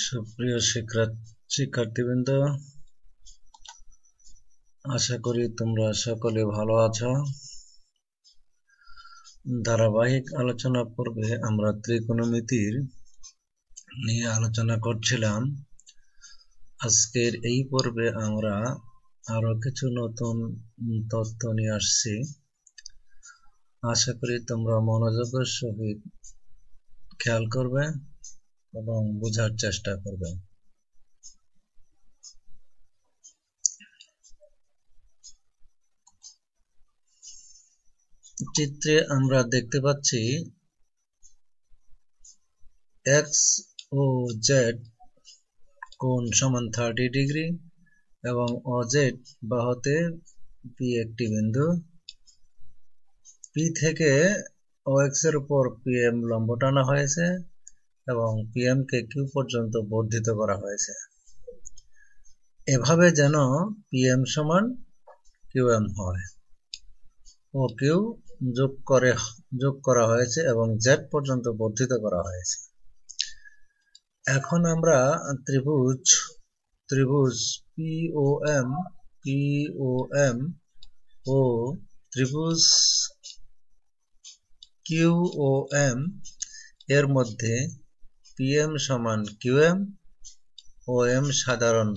সুপ্রিয় শিক্ষার্থীবৃন্দ, আশা করি তোমরা সকলে ভালো আছো। ধারাবাহিক আলোচনা পর্বে আমরা ত্রিকোণমিতির নিয়ে আলোচনা করছিলাম। আজকের এই পর্বে আমরা আরো কিছু নতুন তথ্য নিয়ে আসছি। আশা করি তোমরা মনোযোগের সহিত খেয়াল করবে এবং বোঝার চেষ্টা করবে। চিত্রে আমরা দেখতে পাচ্ছি এক্স ও জেড কোণ সমান 30 ডিগ্রি এবং OZ বাহুতে P একটি বিন্দু। P থেকে OX এর উপর PM লম্ব টানা হয়েছে এবং PM কে Q পর্যন্ত বর্ধিত করা হয়েছে, এভাবে যেন PM সমান QM হয়। ও Q যোগ করা হয়েছে এবং Z পর্যন্ত বর্ধিত করা হয়েছে। এখন আমরা ত্রিভুজ POM ও ত্রিভুজ QOM এর মধ্যে PM সমান QM, OM সাধারণ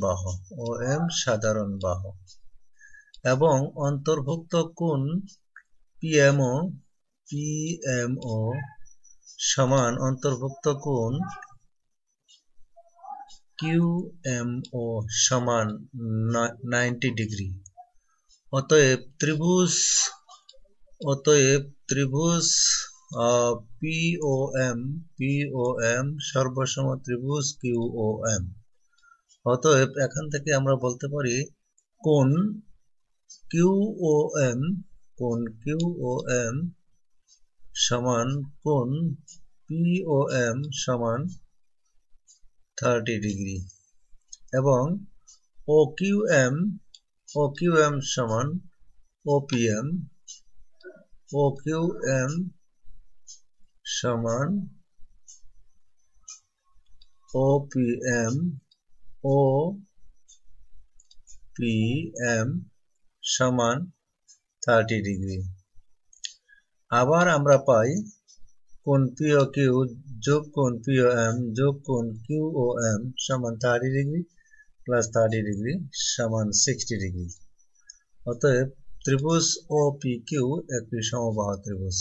বাহু এবং অন্তর্ভুক্ত কোণ PMO সমান অন্তর্ভুক্ত কোণ QMO সমান 90 ডিগ্রি। অতএব ত্রিভুজ POM সর্বসম ত্রিভুজ QOM। অতএব এখান থেকে আমরা বলতে পারি কোণ QOM সমান কোণ POM সমান 30 ডিগ্রি এবং OQM সমান OPM সমান OPM সমান 30 ডিগ্রি। আবার আমরা পাই কোণ POQ যোগ কোণ POM যোগ কোণ QOM সমান 30 ডিগ্রি প্লাস 30 ডিগ্রি সমান 60 ডিগ্রি। অতএব ত্রিভুজ OPQ একটি সমবাহু ত্রিভুজ।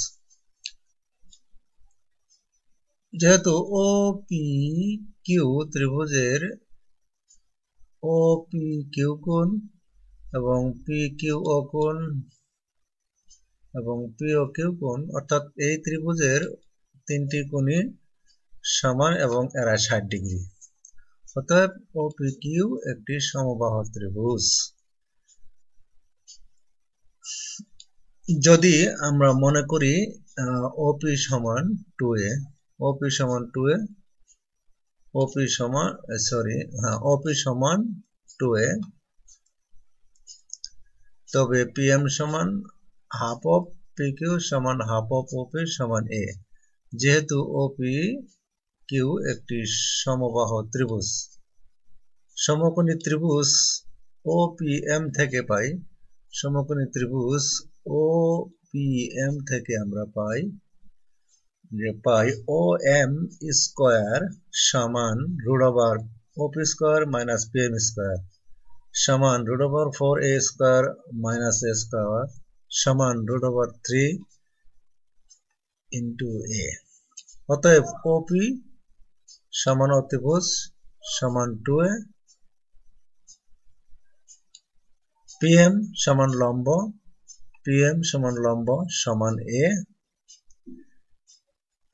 যেহেতু OPQ ত্রিভুজের OPQ কোণ এবং PQO কোণ এবং POQ কোণ, অর্থাৎ এই ত্রিভুজের তিনটি কোণই সমান এবং এরা 60 ডিগ্রি। অতএব OPQ একটি সমবাহু ত্রিভুজ। যদি আমরা মনে করি OP সমান 2a, তবে PM সমান half of PQ সমান half of OP সমান a। যেহেতু OPQ একটি সমবাহু ত্রিভুজ, সমকোণী ত্রিভুজ OPM থেকে পাই, সমকোণী ত্রিভুজ OPM থেকে আমরা পাই OM স্কয়ার সমান √OP square minus PM square সমান √4a square minus a square সমান √3 ইন্টু a। অতএব OP সমান ত্রিভুজ সমান 2a, PM সমান লম্ব সমান a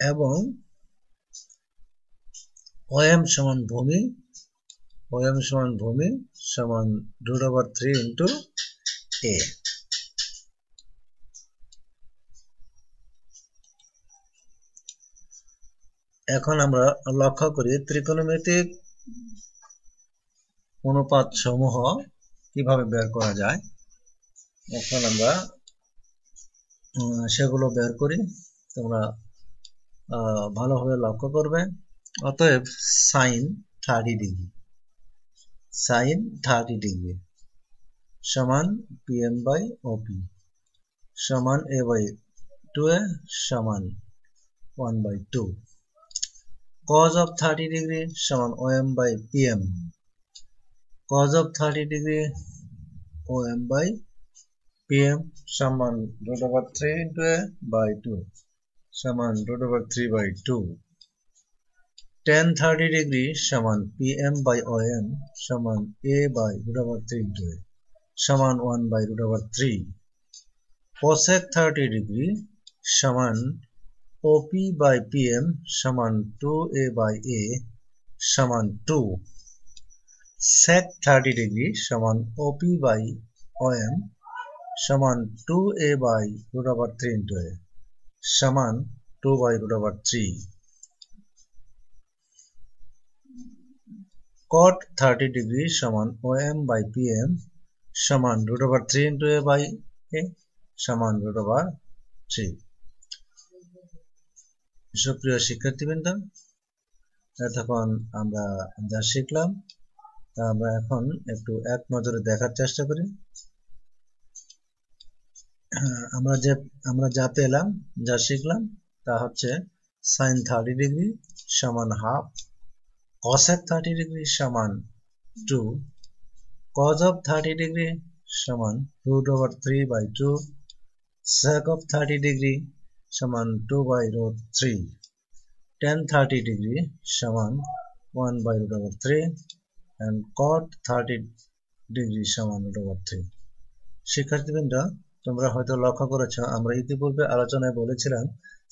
এবং OM সমান ভূমি সমান √3 ইন্টু a। এখন আমরা লক্ষ্য করি ত্রিকোণমিতিক অনুপাত সমূহ কিভাবে বের করা যায়। এখন আমরা সেগুলো বের করি, তোমরা ভালোভাবে লক্ষ্য করবে। অতএব সাইন 30 ডিগ্রি sin 30 ডিগ্রি সমান PM by OP সমান A by 2A সমান 1 by 2 cos of 30 degree সমান OM by PM cos of 30 degree OM by PM সমান √3 into A by 2 সমান √3 by 2 tan 30 degree সমান PM by OM সমান A by √3 into A সমান 1 by √3 cosec 30 degree সমান OP by PM সমান 2A by A সমান 2 sec 30 degree সমান OP by OM সমান 2A by √3 into A সমান 2 by √3 cot 30 degree সমান OM by PM সমান √3 into A by A সমান √3 সুপ্রিয় শিক্ষার্থীবৃন্দ এতক্ষণ আমরা যা শিখলাম তা আমরা এখন একটু এক নজরে দেখার চেষ্টা করি আমরা যা পেলাম যা শিখলাম তা হচ্ছে sin 30 ডিগ্রি সমান হাফ cosec 30 ডিগ্রি সমান 2 cos of 30 ডিগ্রি সমান √3 by 2 sec of 30 ডিগ্রি সমান 2 by √3 tan 30 ডিগ্রি সমান 1 by √3 and cot 30 ডিগ্রি সমান √3 শিক্ষার্থীবৃন্দ তোমরা হয়তো লক্ষ্য করেছো আমরা ইতিপূর্বে আলোচনায় বলেছিলাম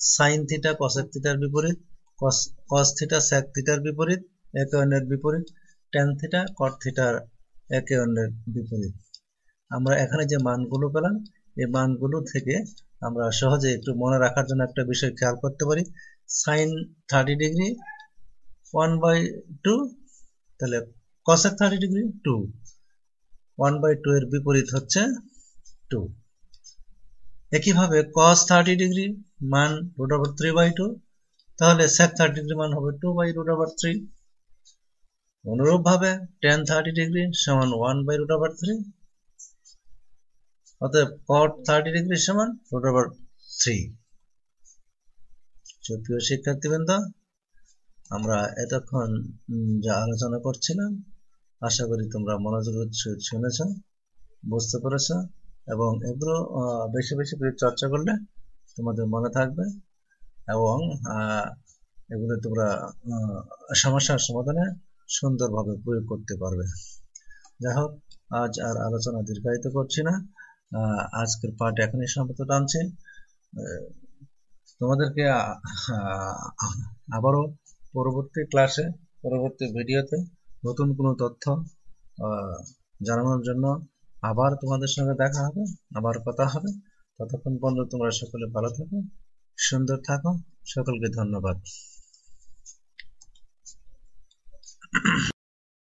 sin থিটা cosec থিটার বিপরীত cos থিটা sec থিটার বিপরীত একে অন্যের বিপরীত tan থিটা cot থিটার একে অন্যের বিপরীত আমরা এখানে যে মানগুলো পেলাম এই মানগুলো থেকে আমরা সহজে একটু মনে রাখার জন্য একটা বিষয় খেয়াল করতে পারি sin 30 ডিগ্রি 1 by 2 তাহলে cosec 30 ডিগ্রি 2 1 by 2 এর বিপরীত হচ্ছে 2 একইভাবে cos 30 ডিগ্রি মান √3 by 2 তাহলে sec 30 ডিগ্রি মান হবে 2 by √3 অনুরূপভাবে tan 30 ডিগ্রি সমান 1 by √3 অতএব cot 30 ডিগ্রি সমান √3 সুপ্রিয় শিক্ষার্থীবৃন্দ আমরা এতক্ষণ যা আলোচনা করছিলাম আশা করি তোমরা মনোযোগের সহিত শুনেছ বুঝতে পেরেছ এবং এগুলো বেশি বেশি করে চর্চা করলে তোমাদের মনে থাকবে এবং এগুলো তোমরা সমস্যার সমাধানে সুন্দরভাবে প্রয়োগ করতে পারবে যাই হোক আজ আর আলোচনা দীর্ঘায়িত করছি না আজকের পাঠ এখনই সমাপ্ত টানছি তোমাদেরকে আবারও পরবর্তী ক্লাসে পরবর্তী ভিডিওতে নতুন কোনো তথ্য জানানোর জন্য আবার তোমাদের সঙ্গে দেখা হবে আবার কথা হবে ততক্ষণ পর্যন্ত তোমরা সকলে ভালো থাকো সুন্দর থাকো সকলকে ধন্যবাদ